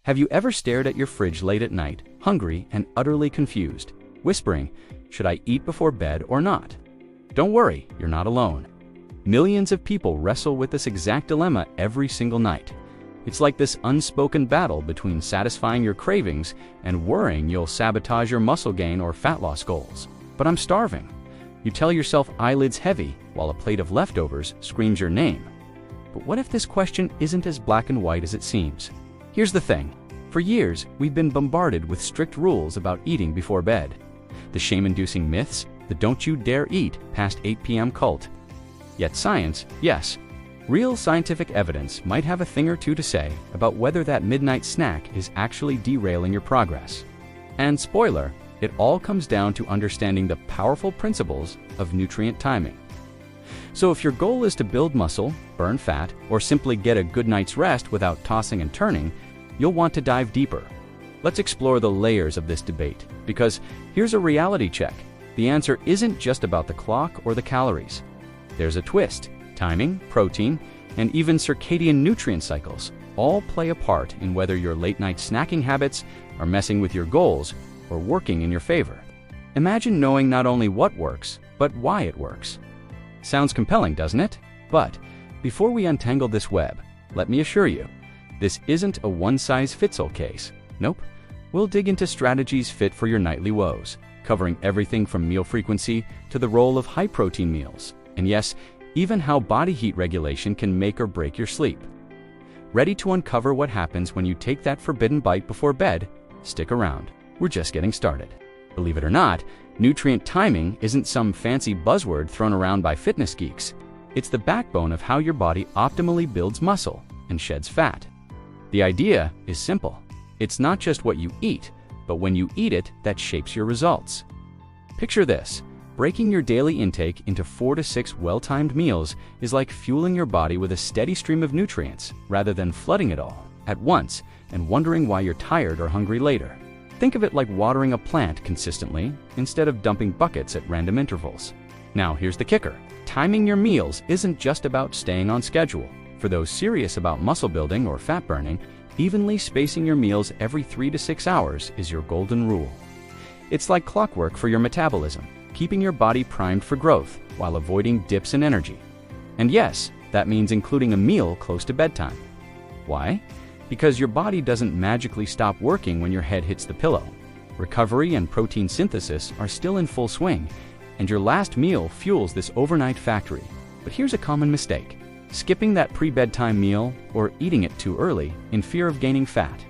Have you ever stared at your fridge late at night, hungry and utterly confused, whispering, "Should I eat before bed or not?" Don't worry, you're not alone. Millions of people wrestle with this exact dilemma every single night. It's like this unspoken battle between satisfying your cravings and worrying you'll sabotage your muscle gain or fat loss goals. But I'm starving. You tell yourself eyelids heavy while a plate of leftovers screams your name. But what if this question isn't as black and white as it seems? Here's the thing. For years, we've been bombarded with strict rules about eating before bed. The shame-inducing myths, the "don't you dare eat past 8 p.m. cult. Yet science, yes, real scientific evidence might have a thing or two to say about whether that midnight snack is actually derailing your progress. And spoiler, it all comes down to understanding the powerful principles of nutrient timing. So if your goal is to build muscle, burn fat, or simply get a good night's rest without tossing and turning, you'll want to dive deeper. Let's explore the layers of this debate, because here's a reality check. The answer isn't just about the clock or the calories. There's a twist. Timing, protein, and even circadian nutrient cycles all play a part in whether your late-night snacking habits are messing with your goals or working in your favor. Imagine knowing not only what works, but why it works. Sounds compelling, doesn't it? But before we untangle this web, let me assure you, this isn't a one-size-fits-all case. Nope. We'll dig into strategies fit for your nightly woes, covering everything from meal frequency to the role of high-protein meals. And yes, even how body heat regulation can make or break your sleep. Ready to uncover what happens when you take that forbidden bite before bed? Stick around. We're just getting started. Believe it or not, nutrient timing isn't some fancy buzzword thrown around by fitness geeks. It's the backbone of how your body optimally builds muscle and sheds fat. The idea is simple. It's not just what you eat, but when you eat it that shapes your results. Picture this. Breaking your daily intake into 4 to 6 well-timed meals is like fueling your body with a steady stream of nutrients, rather than flooding it all at once and wondering why you're tired or hungry later. Think of it like watering a plant consistently instead of dumping buckets at random intervals. Now here's the kicker. Timing your meals isn't just about staying on schedule. For those serious about muscle building or fat burning, evenly spacing your meals every 3 to 6 hours is your golden rule. It's like clockwork for your metabolism, keeping your body primed for growth while avoiding dips in energy. And yes, that means including a meal close to bedtime. Why? Because your body doesn't magically stop working when your head hits the pillow. Recovery and protein synthesis are still in full swing, and your last meal fuels this overnight factory. But here's a common mistake: skipping that pre-bedtime meal or eating it too early in fear of gaining fat.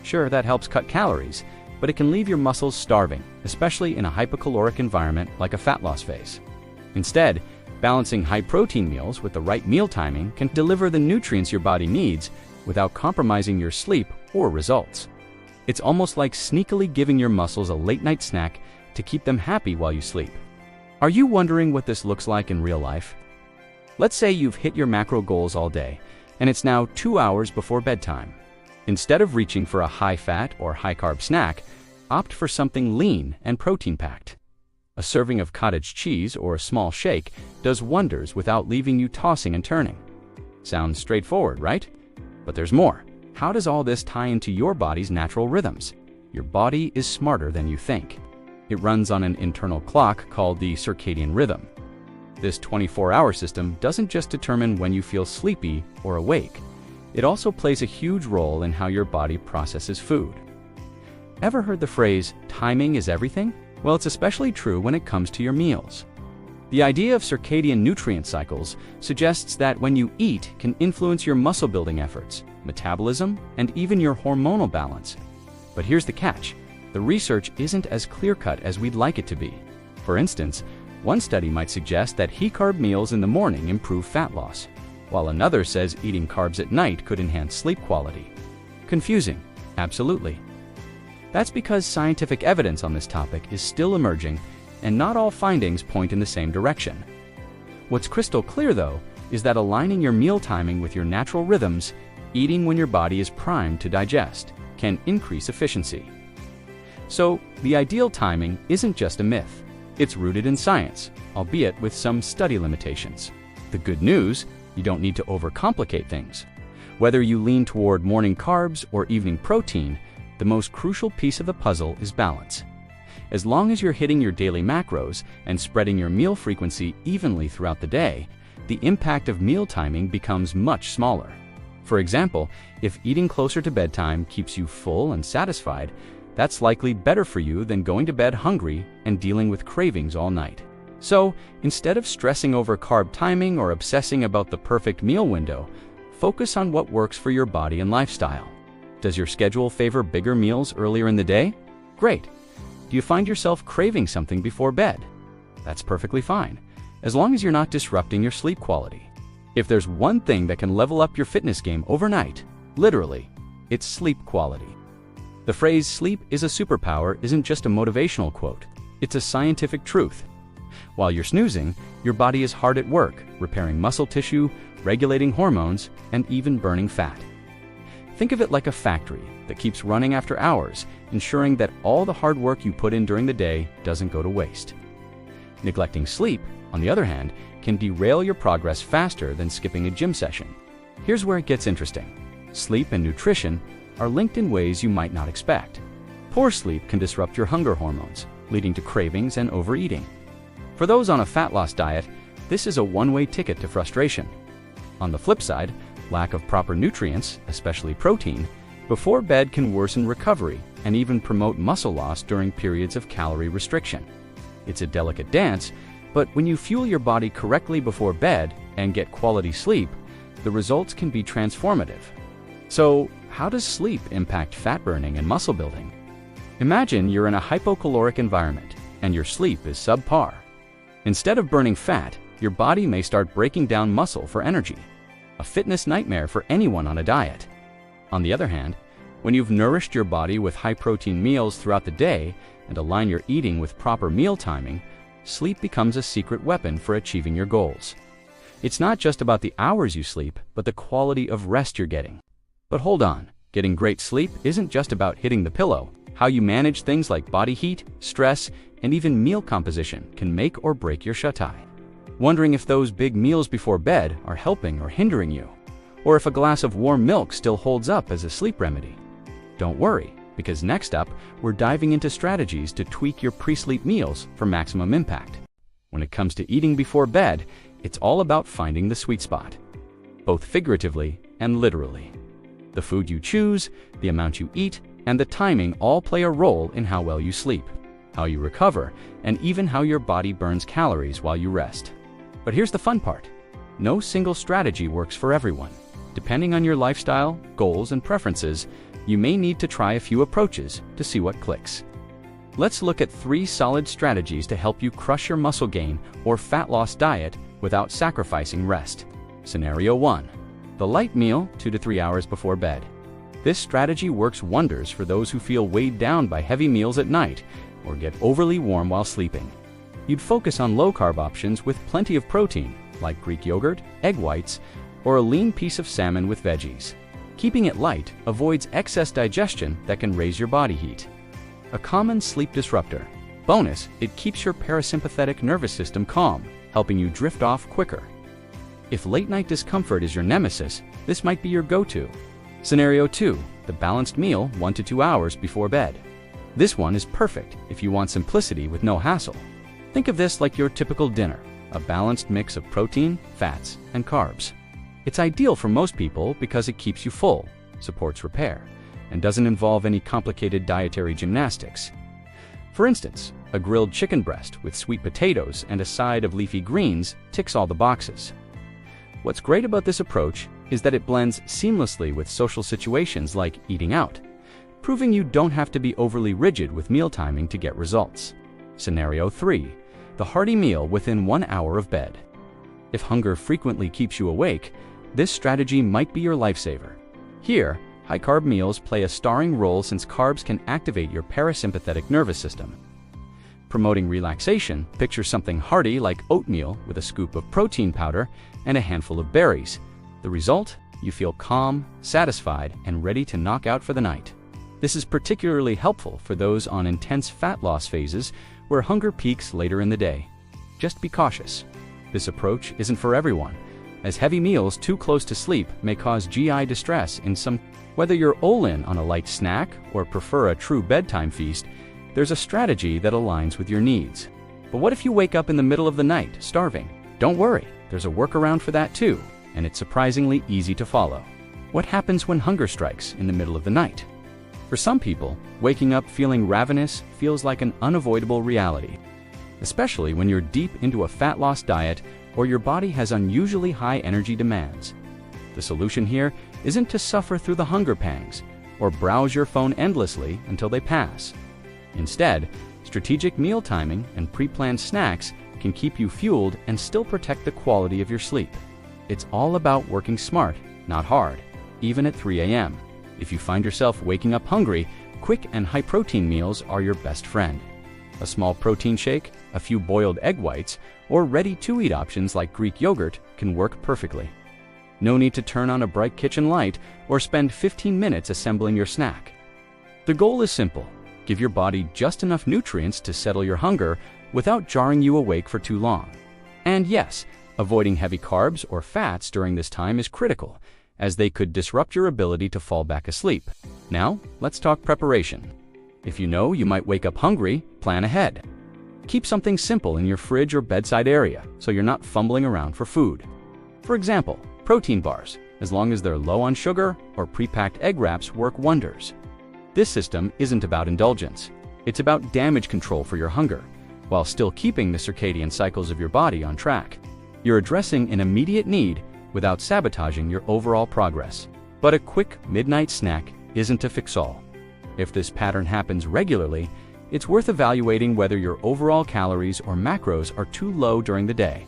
Sure, that helps cut calories, but it can leave your muscles starving, especially in a hypocaloric environment like a fat loss phase. Instead, balancing high-protein meals with the right meal timing can deliver the nutrients your body needs without compromising your sleep or results. It's almost like sneakily giving your muscles a late-night snack to keep them happy while you sleep. Are you wondering what this looks like in real life? Let's say you've hit your macro goals all day, and it's now 2 hours before bedtime. Instead of reaching for a high-fat or high-carb snack, opt for something lean and protein-packed. A serving of cottage cheese or a small shake does wonders without leaving you tossing and turning. Sounds straightforward, right? But there's more. How does all this tie into your body's natural rhythms? Your body is smarter than you think. It runs on an internal clock called the circadian rhythm. This 24-hour system doesn't just determine when you feel sleepy or awake. It also plays a huge role in how your body processes food. Ever heard the phrase, "timing is everything"? Well, it's especially true when it comes to your meals. The idea of circadian nutrient cycles suggests that when you eat can influence your muscle building efforts, metabolism, and even your hormonal balance. But here's the catch. The research isn't as clear-cut as we'd like it to be. For instance, one study might suggest that high-carb meals in the morning improve fat loss, while another says eating carbs at night could enhance sleep quality. Confusing, absolutely. That's because scientific evidence on this topic is still emerging, and not all findings point in the same direction. What's crystal clear, though, is that aligning your meal timing with your natural rhythms, eating when your body is primed to digest, can increase efficiency. So, the ideal timing isn't just a myth. It's rooted in science, albeit with some study limitations. The good news: you don't need to overcomplicate things. Whether you lean toward morning carbs or evening protein, the most crucial piece of the puzzle is balance. As long as you're hitting your daily macros and spreading your meal frequency evenly throughout the day, the impact of meal timing becomes much smaller. For example, if eating closer to bedtime keeps you full and satisfied, that's likely better for you than going to bed hungry and dealing with cravings all night. So, instead of stressing over carb timing or obsessing about the perfect meal window, focus on what works for your body and lifestyle. Does your schedule favor bigger meals earlier in the day? Great. Do you find yourself craving something before bed? That's perfectly fine, as long as you're not disrupting your sleep quality. If there's one thing that can level up your fitness game overnight, literally, it's sleep quality. The phrase "sleep is a superpower" isn't just a motivational quote, it's a scientific truth. While you're snoozing, your body is hard at work, repairing muscle tissue, regulating hormones, and even burning fat. Think of it like a factory that keeps running after hours, ensuring that all the hard work you put in during the day doesn't go to waste. Neglecting sleep, on the other hand, can derail your progress faster than skipping a gym session. Here's where it gets interesting. Sleep and nutrition are linked in ways you might not expect. Poor sleep can disrupt your hunger hormones, leading to cravings and overeating. For those on a fat loss diet, this is a one-way ticket to frustration. On the flip side, lack of proper nutrients, especially protein, before bed can worsen recovery and even promote muscle loss during periods of calorie restriction. It's a delicate dance, but when you fuel your body correctly before bed and get quality sleep, the results can be transformative. So, how does sleep impact fat burning and muscle building? Imagine you're in a hypocaloric environment and your sleep is subpar. Instead of burning fat, your body may start breaking down muscle for energy, a fitness nightmare for anyone on a diet. On the other hand, when you've nourished your body with high-protein meals throughout the day and align your eating with proper meal timing, sleep becomes a secret weapon for achieving your goals. It's not just about the hours you sleep, but the quality of rest you're getting. But hold on, getting great sleep isn't just about hitting the pillow. How you manage things like body heat, stress, and even meal composition can make or break your shatai. Wondering if those big meals before bed are helping or hindering you, or if a glass of warm milk still holds up as a sleep remedy. Don't worry, because next up, we're diving into strategies to tweak your pre-sleep meals for maximum impact. When it comes to eating before bed, it's all about finding the sweet spot, both figuratively and literally. The food you choose, the amount you eat, and the timing all play a role in how well you sleep, how you recover, and even how your body burns calories while you rest. But here's the fun part. No single strategy works for everyone. Depending on your lifestyle, goals, and preferences, you may need to try a few approaches to see what clicks. Let's look at 3 solid strategies to help you crush your muscle gain or fat loss diet without sacrificing rest. Scenario 1. The light meal 2 to 3 hours before bed. This strategy works wonders for those who feel weighed down by heavy meals at night or get overly warm while sleeping. You'd focus on low-carb options with plenty of protein, like Greek yogurt, egg whites, or a lean piece of salmon with veggies. Keeping it light avoids excess digestion that can raise your body heat. A common sleep disruptor. Bonus, it keeps your parasympathetic nervous system calm, helping you drift off quicker. If late-night discomfort is your nemesis, this might be your go-to. Scenario 2. The balanced meal 1 to 2 hours before bed. This one is perfect if you want simplicity with no hassle. Think of this like your typical dinner, a balanced mix of protein, fats, and carbs. It's ideal for most people because it keeps you full, supports repair, and doesn't involve any complicated dietary gymnastics. For instance, a grilled chicken breast with sweet potatoes and a side of leafy greens ticks all the boxes. What's great about this approach is that it blends seamlessly with social situations like eating out, proving you don't have to be overly rigid with meal timing to get results. Scenario 3. The hearty meal within 1 hour of bed. If hunger frequently keeps you awake, this strategy might be your lifesaver. Here, high-carb meals play a starring role since carbs can activate your parasympathetic nervous system. Promoting relaxation, picture something hearty like oatmeal with a scoop of protein powder and a handful of berries. The result? You feel calm, satisfied, and ready to knock out for the night. This is particularly helpful for those on intense fat loss phases where hunger peaks later in the day. Just be cautious. This approach isn't for everyone, as heavy meals too close to sleep may cause GI distress in some. Whether you're all in on a light snack or prefer a true bedtime feast, there's a strategy that aligns with your needs. But what if you wake up in the middle of the night, starving? Don't worry, there's a workaround for that too, and it's surprisingly easy to follow. What happens when hunger strikes in the middle of the night? For some people, waking up feeling ravenous feels like an unavoidable reality, especially when you're deep into a fat loss diet or your body has unusually high energy demands. The solution here isn't to suffer through the hunger pangs or browse your phone endlessly until they pass. Instead, strategic meal timing and pre-planned snacks can keep you fueled and still protect the quality of your sleep. It's all about working smart, not hard, even at 3 a.m. If you find yourself waking up hungry, quick and high-protein meals are your best friend. A small protein shake, a few boiled egg whites, or ready-to-eat options like Greek yogurt can work perfectly. No need to turn on a bright kitchen light or spend 15 minutes assembling your snack. The goal is simple: give your body just enough nutrients to settle your hunger without jarring you awake for too long. And yes, avoiding heavy carbs or fats during this time is critical, as they could disrupt your ability to fall back asleep. Now, let's talk preparation. If you know you might wake up hungry, plan ahead. Keep something simple in your fridge or bedside area so you're not fumbling around for food. For example, protein bars, as long as they're low on sugar, or pre-packed egg wraps work wonders. This system isn't about indulgence. It's about damage control for your hunger, while still keeping the circadian cycles of your body on track. You're addressing an immediate need without sabotaging your overall progress. But a quick midnight snack isn't a fix-all. If this pattern happens regularly, it's worth evaluating whether your overall calories or macros are too low during the day.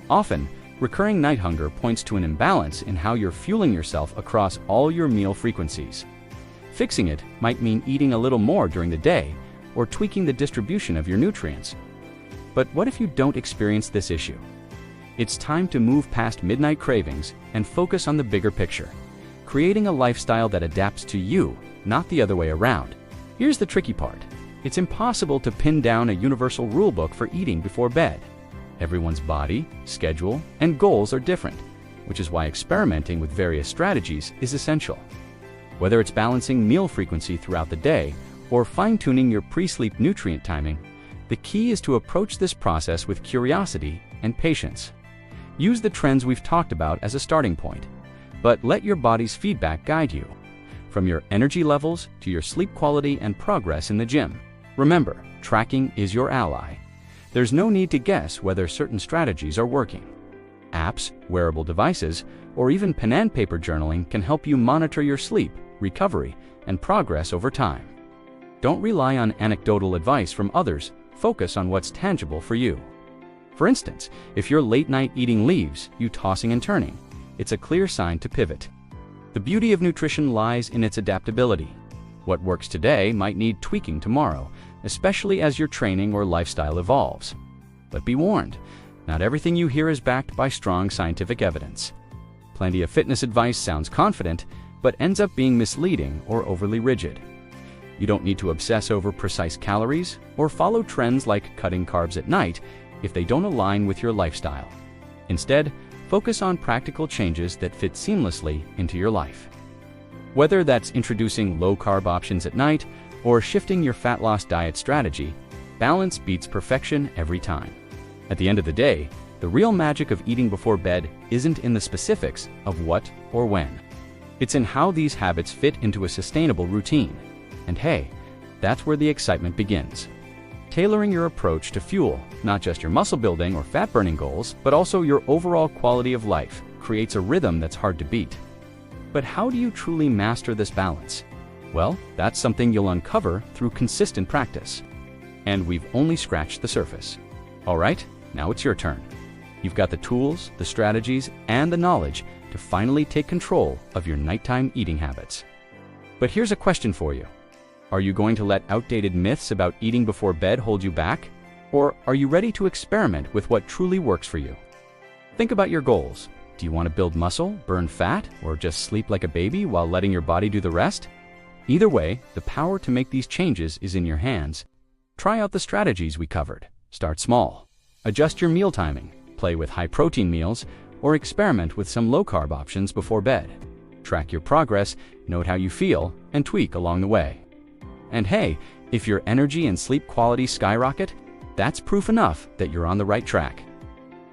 Often, recurring night hunger points to an imbalance in how you're fueling yourself across all your meal frequencies. Fixing it might mean eating a little more during the day or tweaking the distribution of your nutrients. But what if you don't experience this issue? It's time to move past midnight cravings and focus on the bigger picture, creating a lifestyle that adapts to you, not the other way around. Here's the tricky part. It's impossible to pin down a universal rulebook for eating before bed. Everyone's body, schedule, and goals are different, which is why experimenting with various strategies is essential. Whether it's balancing meal frequency throughout the day or fine-tuning your pre-sleep nutrient timing, the key is to approach this process with curiosity and patience. Use the trends we've talked about as a starting point, but let your body's feedback guide you, from your energy levels to your sleep quality and progress in the gym. Remember, tracking is your ally. There's no need to guess whether certain strategies are working. Apps, wearable devices, or even pen and paper journaling can help you monitor your sleep, recovery, and progress over time. Don't rely on anecdotal advice from others. Focus on what's tangible for you. For instance, if your late-night eating leaves you tossing and turning, it's a clear sign to pivot. The beauty of nutrition lies in its adaptability. What works today might need tweaking tomorrow, especially as your training or lifestyle evolves. But be warned, not everything you hear is backed by strong scientific evidence. Plenty of fitness advice sounds confident, but ends up being misleading or overly rigid. You don't need to obsess over precise calories or follow trends like cutting carbs at night if they don't align with your lifestyle. Instead, focus on practical changes that fit seamlessly into your life. Whether that's introducing low-carb options at night or shifting your fat loss diet strategy, balance beats perfection every time. At the end of the day, the real magic of eating before bed isn't in the specifics of what or when. It's in how these habits fit into a sustainable routine. And hey, that's where the excitement begins. Tailoring your approach to fuel not just your muscle building or fat burning goals, but also your overall quality of life creates a rhythm that's hard to beat. But how do you truly master this balance? Well, that's something you'll uncover through consistent practice. And we've only scratched the surface. All right, now it's your turn. You've got the tools, the strategies, and the knowledge to finally take control of your nighttime eating habits. But here's a question for you. Are you going to let outdated myths about eating before bed hold you back? Or are you ready to experiment with what truly works for you? Think about your goals. Do you want to build muscle, burn fat, or just sleep like a baby while letting your body do the rest? Either way, the power to make these changes is in your hands. Try out the strategies we covered. Start small. Adjust your meal timing. Play with high-protein meals, or experiment with some low-carb options before bed. Track your progress, note how you feel, and tweak along the way. And hey, if your energy and sleep quality skyrocket, that's proof enough that you're on the right track.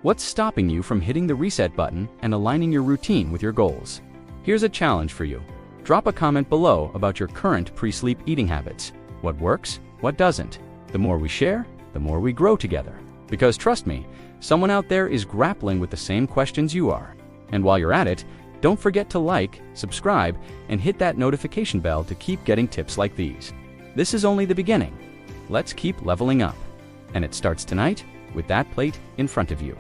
What's stopping you from hitting the reset button and aligning your routine with your goals? Here's a challenge for you. Drop a comment below about your current pre-sleep eating habits. What works? What doesn't? The more we share, the more we grow together. Because trust me, someone out there is grappling with the same questions you are. And while you're at it, don't forget to like, subscribe, and hit that notification bell to keep getting tips like these. This is only the beginning. Let's keep leveling up. And it starts tonight with that plate in front of you.